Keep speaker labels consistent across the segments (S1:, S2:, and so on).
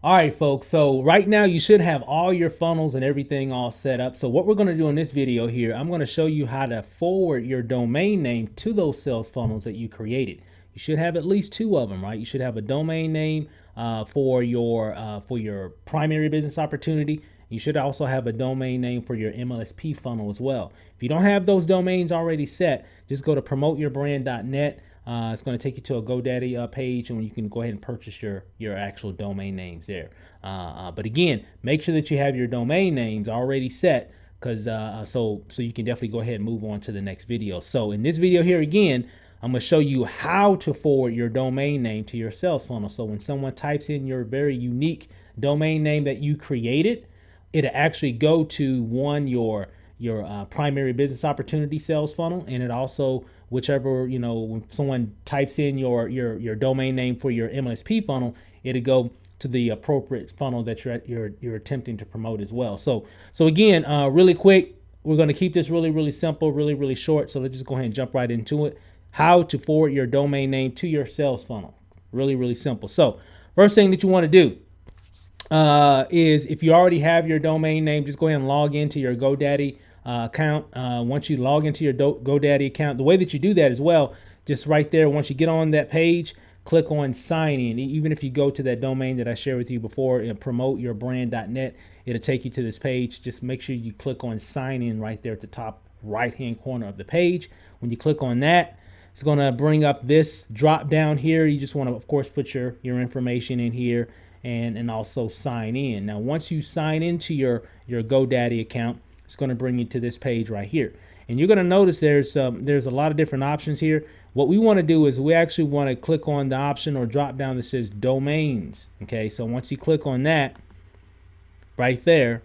S1: All right, folks. So right now you should have all your funnels and everything all set up. So what we're going to do in this video here, I'm going to show you how to forward your domain name to those sales funnels that you created. You should have at least two of them, right? You should have a domain name for your primary business opportunity. You should also have a domain name for your MLSP funnel as well. If you don't have those domains already set, just go to promoteyourbrand.net. It's going to take you to a GoDaddy page, and you can go ahead and purchase your actual domain names there. But again, make sure that you have your domain names already set, because so you can definitely go ahead and move on to the next video. So in this video here again, I'm going to show you how to forward your domain name to your sales funnel. So when someone types in your very unique domain name that you created, it'll actually go to your primary business opportunity sales funnel, and it also, whichever, when someone types in your domain name for your MLSP funnel, it'll go to the appropriate funnel that you're attempting to promote as well. So again, really quick, we're going to keep this really simple, really short. So let's just go ahead and jump right into it. How to forward your domain name to your sales funnel. Really simple. So first thing that you want to do is, if you already have your domain name, just go ahead and log into your GoDaddy account. Once you log into your GoDaddy account, the way that you do that as well, just right there, once you get on that page, click on sign in. Even if you go to that domain that I shared with you before, promoteyourbrand.net, it'll take you to this page. Just make sure you click on sign in right there at the top right hand corner of the page. When you click on that, it's going to bring up this drop down here. You just want to, of course, put your information in here and also sign in. Now, once you sign into your GoDaddy account, it's going to bring you to this page right here. And you're going to notice there's a lot of different options here. What we want to do is we actually want to click on the option or drop down that says domains. Okay, so once you click on that right there,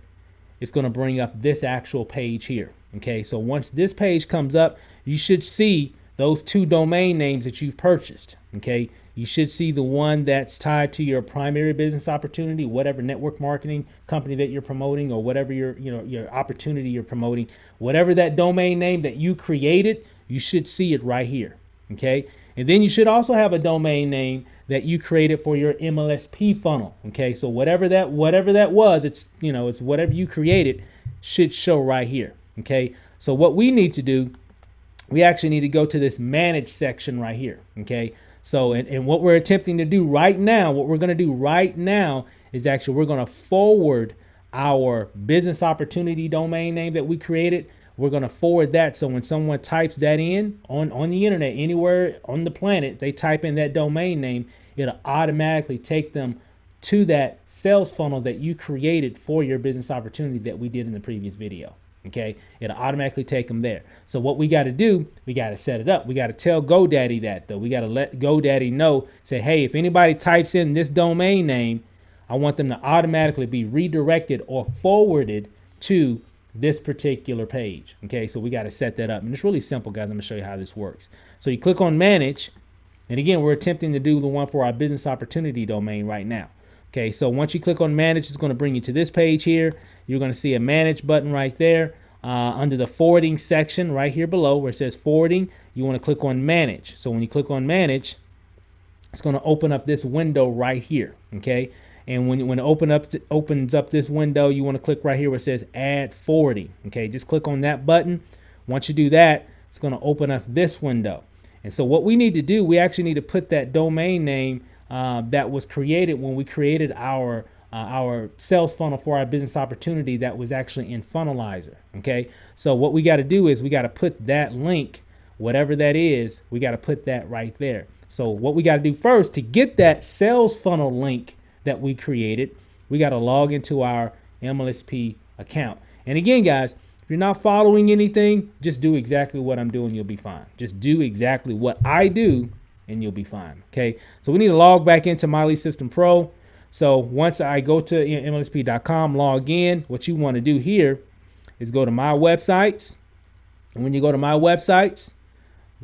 S1: it's going to bring up this actual page here. Okay, so once this page comes up, you should see those two domain names that you've purchased. Okay, you should see the one that's tied to your primary business opportunity, whatever network marketing company that you're promoting, or whatever your opportunity you're promoting, whatever that domain name that you created, you should see it right here. Okay, and then you should also have a domain name that you created for your MLSP funnel. Okay, so whatever that was, it's whatever you created should show right here. Okay, so what we need to do, we actually need to go to this manage section right here. Okay, so and what we're attempting to do right now, what we're going to do right now is actually we're going to forward our business opportunity domain name that we created. We're going to forward that, so when someone types that in on the internet, anywhere on the planet, they type in that domain name, it'll automatically take them to that sales funnel that you created for your business opportunity that we did in the previous video. Okay, it'll automatically take them there. So what we got to do, we got to set it up. We got to tell GoDaddy that, though. We got to let GoDaddy know, say, hey, if anybody types in this domain name, I want them to automatically be redirected or forwarded to this particular page. Okay, so we got to set that up. And it's really simple, guys. I'm going to show you how this works. So you click on manage. And again, we're attempting to do the one for our business opportunity domain right now. Okay, so once you click on manage, it's going to bring you to this page here. You're going to see a manage button right there under the forwarding section right here below where it says forwarding. You want to click on manage. So when you click on manage, it's going to open up this window right here. Okay, and when it opens up this window, you want to click right here where it says add forwarding. Okay, just click on that button. Once you do that, it's going to open up this window. And so what we need to do, we actually need to put that domain name that was created when we created our sales funnel for our business opportunity that was actually in Funnelizer. Okay, so what we got to do is we got to put that link, whatever that is, we got to put that right there. So what we got to do first to get that sales funnel link that we created, we got to log into our MLSP account. And again, guys, if you're not following anything, just do exactly what I'm doing. You'll be fine. Just do exactly what I do and you'll be fine. Okay, so we need to log back into My Lead System Pro. So once I go to MLSP.com, log in, what you want to do here is go to My Websites. And when you go to My Websites,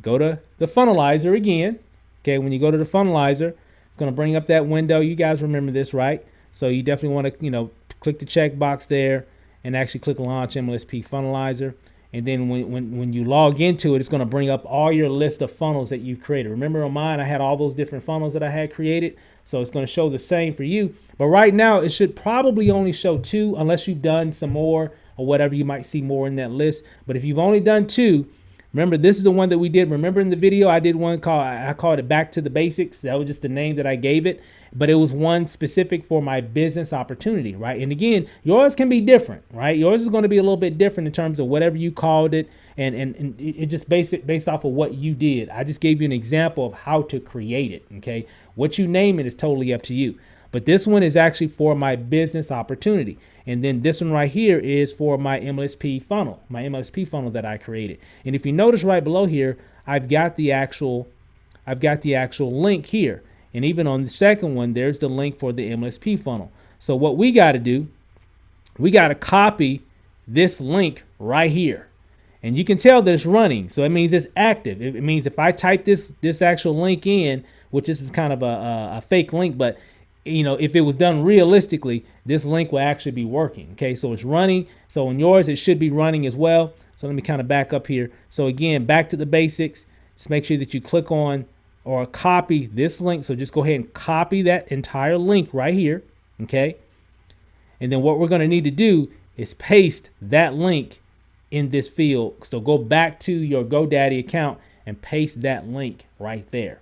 S1: go to the Funnelizer again. Okay, when you go to the Funnelizer, it's going to bring up that window. You guys remember this, right? So you definitely want to, click the check box there and actually click Launch MLSP Funnelizer. And then when you log into it, it's going to bring up all your list of funnels that you've created. Remember on mine, I had all those different funnels that I had created. So it's going to show the same for you. But right now, it should probably only show 2 unless you've done some more or whatever. You might see more in that list. But if you've only done 2, remember, this is the one that we did. Remember in the video, I did one called, I called it Back to the Basics. That was just the name that I gave it. But it was one specific for my business opportunity, right? And again, yours can be different, right? Yours is going to be a little bit different in terms of whatever you called it. And it just based off of what you did. I just gave you an example of how to create it, okay? What you name it is totally up to you. But this one is actually for my business opportunity. And then this one right here is for my MLSP funnel that I created. And if you notice right below here, I've got the actual link here. And even on the second one, there's the link for the MLSP funnel. So what we got to do, we got to copy this link right here. And you can tell that it's running. So it means it's active. It means if I type this actual link in, which this is kind of a fake link, but you know, if it was done realistically, this link will actually be working. Okay, so it's running. So on yours, it should be running as well. So let me kind of back up here. So again, back to the basics. Just make sure that you click on or copy this link. So just go ahead and copy that entire link right here. Okay. And then what we're going to need to do is paste that link in this field. So go back to your GoDaddy account and paste that link right there.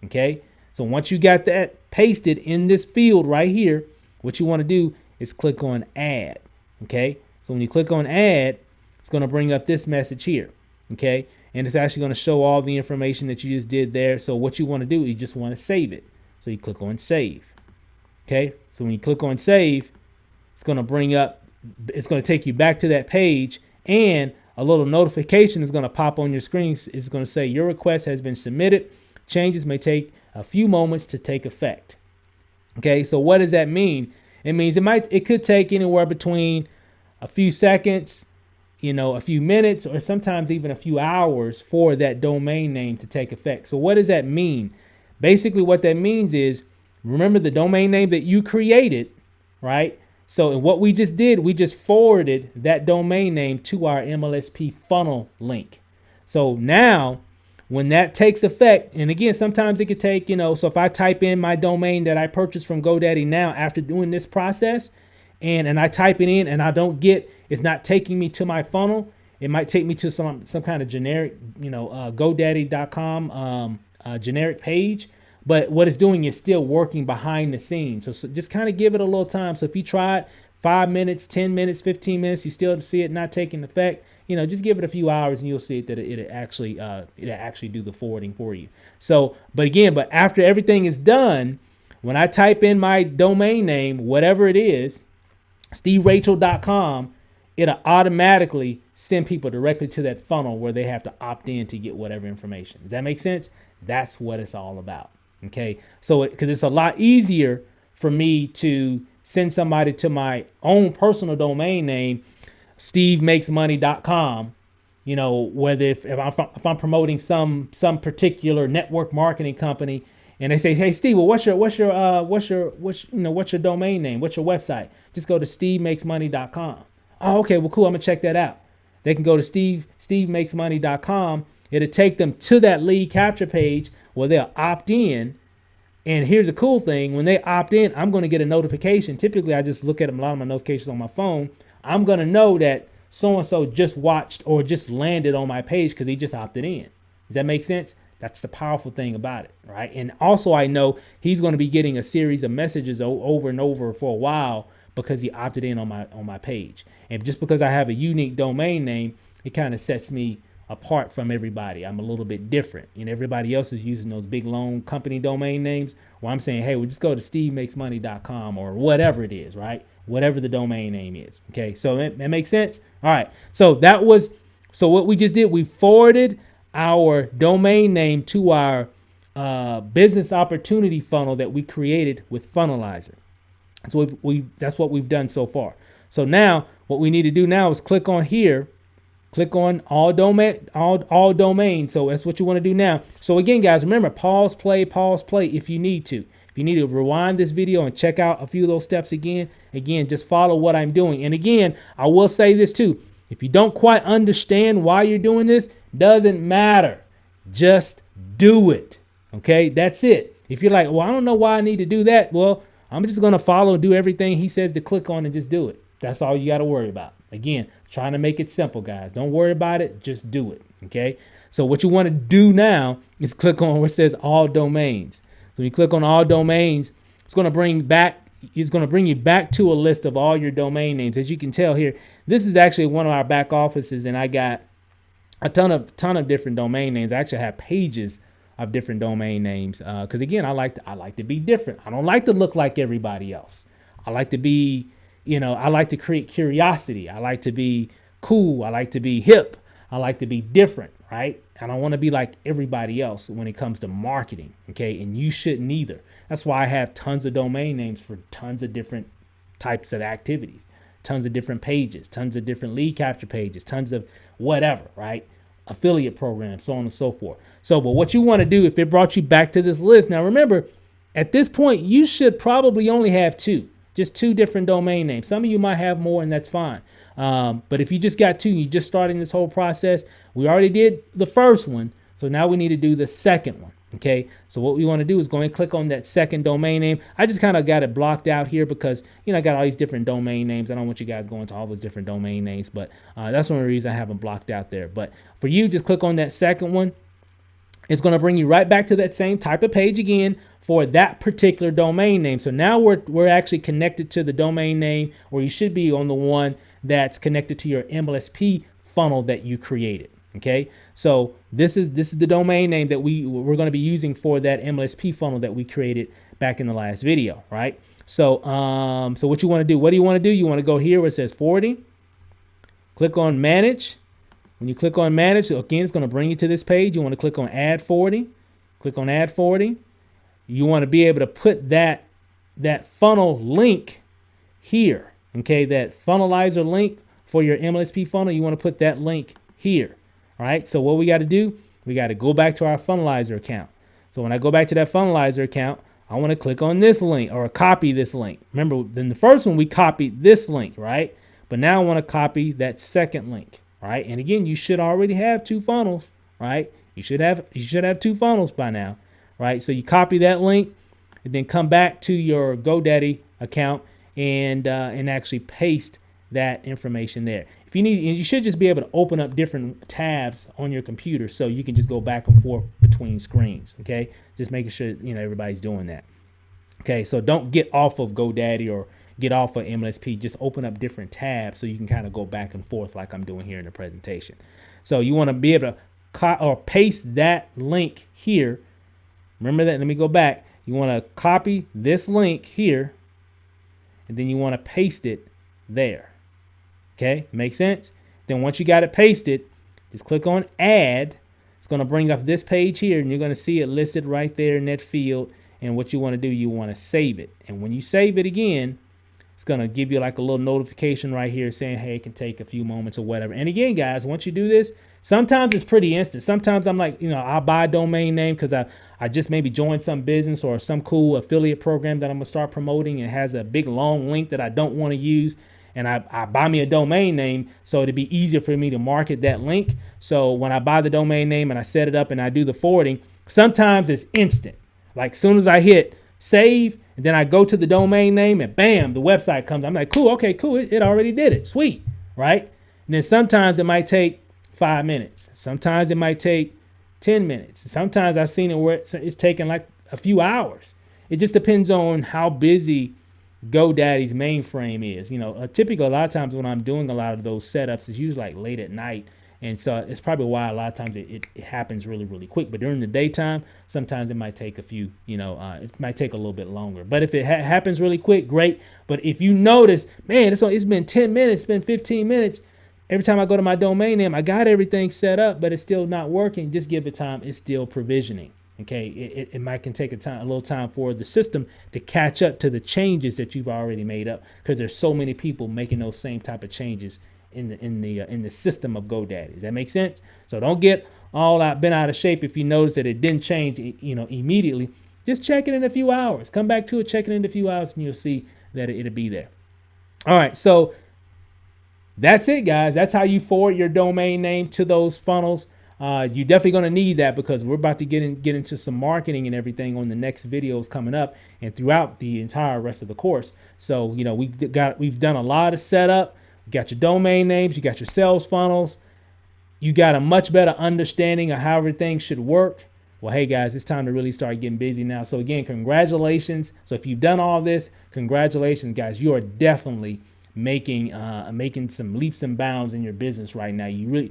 S1: Okay. So once you got that pasted in this field right here, what you want to do is click on add. Okay. So when you click on add, it's going to bring up this message here. Okay. And it's actually going to show all the information that you just did there. So what you want to do, you just want to save it. So you click on save. Okay. So when you click on save, it's going to bring up, it's going to take you back to that page, and a little notification is going to pop on your screen. It's going to say your request has been submitted. Changes may take a few moments to take effect. Okay. So what does that mean? It means it could take anywhere between a few seconds, a few minutes, or sometimes even a few hours for that domain name to take effect. So what does that mean? Basically, what that means is, remember the domain name that you created, right? So what we just did, we just forwarded that domain name to our MLSP funnel link. So now when that takes effect, and again, sometimes it could take, so if I type in my domain that I purchased from GoDaddy now after doing this process, and I type it in and I don't get, it's not taking me to my funnel. It might take me to some kind of generic, GoDaddy.com generic page. But what it's doing is still working behind the scenes. So just kind of give it a little time. So if you try it 5 minutes, 10 minutes, 15 minutes, you still see it not taking effect, just give it a few hours and you'll see it that it'll actually do the forwarding for you. So, but after everything is done, when I type in my domain name, whatever it is, steverachel.com, it'll automatically send people directly to that funnel where they have to opt in to get whatever information. Does that make sense? That's what it's all about. Okay. So because it's a lot easier for me to send somebody to my own personal domain name, stevemakesmoney.com, whether if I'm promoting some particular network marketing company, and they say, hey, Steve, well, what's your domain name? What's your website? Just go to stevemakesmoney.com. Oh, okay. Well, cool. I'm gonna check that out. They can go to stevemakesmoney.com. It'll take them to that lead capture page where they'll opt in. And here's the cool thing. When they opt in, I'm going to get a notification. Typically, I just look at a lot of my notifications on my phone. I'm going to know that so-and-so just watched or just landed on my page because he just opted in. Does that make sense? That's the powerful thing about it, right? And also, I know he's going to be getting a series of messages over and over for a while because he opted in on my page. And just because I have a unique domain name, it kind of sets me apart from everybody. I'm a little bit different. Everybody else is using those big long company domain names where I'm saying, hey, we'll just go to stevemakesmoney.com or whatever it is, right? Whatever the domain name is. Okay. So that makes sense. All right. So what we just did, we forwarded our domain name to our business opportunity funnel that we created with Funnelizer. So that's what we've done so far. So now what we need to do now is click on here. Click on all domain. So that's what you want to do now. So again, guys, remember, pause, play if you need to. If you need to rewind this video and check out a few of those steps again, just follow what I'm doing. And again, I will say this too. If you don't quite understand why you're doing this, doesn't matter. Just do it. Okay, that's it. If you're like, well, I don't know why I need to do that. Well, I'm just going to follow, do everything he says to click on and just do it. That's all you got to worry about. Again, trying to make it simple, guys. Don't worry about it. Just do it. Okay. So what you want to do now is click on where it says all domains. So when you click on all domains, it's going to bring you back to a list of all your domain names. As you can tell here, this is actually one of our back offices, and I got a ton of different domain names. I actually have pages of different domain names because again, I like to be different. I don't like to look like everybody else. I like to be, I like to create curiosity. I like to be cool. I like to be hip. I like to be different, right? I don't want to be like everybody else when it comes to marketing, okay? And you shouldn't either. That's why I have tons of domain names for tons of different types of activities, tons of different pages, tons of different lead capture pages, tons of whatever, right? Affiliate programs, so on and so forth. So, but what you want to do, if it brought you back to this list, now remember, at this point, you should probably only have just two different domain names. Some of you might have more, and that's fine. But if you just got two, you're just starting this whole process. We already did the first one, so now we need to do the second one. Okay, so what we want to do is go and click on that second domain name. I just kind of got it blocked out here because, I got all these different domain names. I don't want you guys going to all those different domain names, but that's one of the reasons I have them blocked out there. But for you, just click on that second one. It's going to bring you right back to that same type of page again for that particular domain name. So now we're actually connected to the domain name, or you should be on the one that's connected to your MLSP funnel that you created. Okay, so this is the domain name that we're going to be using for that MLSP funnel that we created back in the last video, right? So so what you want to do? What do you want to do? You want to go here where it says forwarding. Click on manage. When you click on manage, again, it's going to bring you to this page. You want to click on add forwarding. Click on add forwarding. You want to be able to put that funnel link here. Okay, that funnelizer link for your MLSP funnel. You want to put that link here. All right, so what we got to do, we got to go back to our funnelizer account. So when I go back to that funnelizer account, I want to click on this link or copy this link. Remember, in the first one, we copied this link, right? But now I want to copy that second link, right? And again, you should already have two funnels, right? You should have two funnels by now, right? So you copy that link and then come back to your GoDaddy account and actually paste that information there. If you need, and you should just be able to open up different tabs on your computer so you can just go back and forth between screens. Okay, just making sure everybody's doing that. Okay, so don't get off of GoDaddy or get off of MLSP. Just open up different tabs so you can kind of go back and forth like I'm doing here in the presentation. So you want to be able to paste that link here. Remember that. Let me go back. You want to copy this link here, and then you want to paste it there. Okay, makes sense? Then once you got it pasted, just click on add. It's going to bring up this page here, and you're going to see it listed right there in that field. And what you want to do, you want to save it. And when you save it again, it's going to give you like a little notification right here saying, hey, it can take a few moments or whatever. And again, guys, once you do this, sometimes it's pretty instant. Sometimes I'm like, I'll buy a domain name because I just maybe joined some business or some cool affiliate program that I'm going to start promoting, and it has a big long link that I don't want to use. And I buy me a domain name so it'd be easier for me to market that link. So when I buy the domain name and I set it up and I do the forwarding, sometimes it's instant. Like soon as I hit save, and then I go to the domain name and bam, the website comes. I'm like, cool, okay, cool. It already did it. Sweet, right? And then sometimes it might take 5 minutes. Sometimes it might take 10 minutes. Sometimes I've seen it where it's taking like a few hours. It just depends on how busy GoDaddy's mainframe is. Typically a lot of times when I'm doing a lot of those setups, it's usually like late at night, and so it's probably why a lot of times it happens really, really quick. But during the daytime, sometimes it might take a few, it might take a little bit longer. But if it happens really quick, great. But if you notice, man, it's been 10 minutes, it's been 15 minutes. Every time I go to my domain name, I got everything set up, but it's still not working. Just give it time. It's still provisioning. Okay, it might can take a little time for the system to catch up to the changes that you've already made up, because there's so many people making those same type of changes in the system of GoDaddy. Does that make sense? So don't get all bent out of shape if you notice that it didn't change, immediately. Just check it in a few hours. Come back to it, check it in a few hours, and you'll see that it'll be there. All right, so That's it, guys. That's how you forward your domain name to those funnels. You're definitely going to need that because we're about to get into some marketing and everything on the next videos coming up and throughout the entire rest of the course. So, you know, we've done a lot of setup. You got your domain names, you got your sales funnels, you got a much better understanding of how everything should work. Well, hey guys, it's time to really start getting busy now. So again, congratulations. So if you've done all this, congratulations, guys. You are definitely making some leaps and bounds in your business right now. You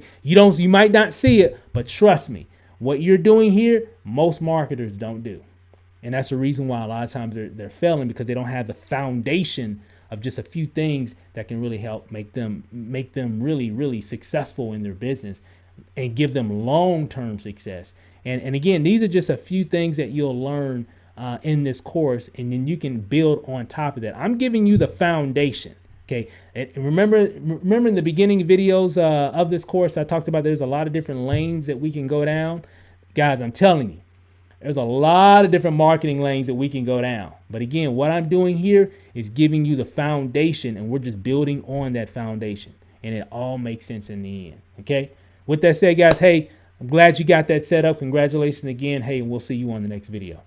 S1: might not see it, but trust me, what you're doing here, most marketers don't do. And that's the reason why a lot of times they're failing, because they don't have the foundation of just a few things that can really help make them really, really successful in their business and give them long-term success. And again, these are just a few things that you'll learn in this course, and then you can build on top of that. I'm giving you the foundation. Okay, and remember in the beginning videos of this course, I talked about there's a lot of different lanes that we can go down. Guys, I'm telling you, there's a lot of different marketing lanes that we can go down. But again, what I'm doing here is giving you the foundation, and we're just building on that foundation. And it all makes sense in the end. Okay? With that said, guys, hey, I'm glad you got that set up. Congratulations again. Hey, we'll see you on the next video.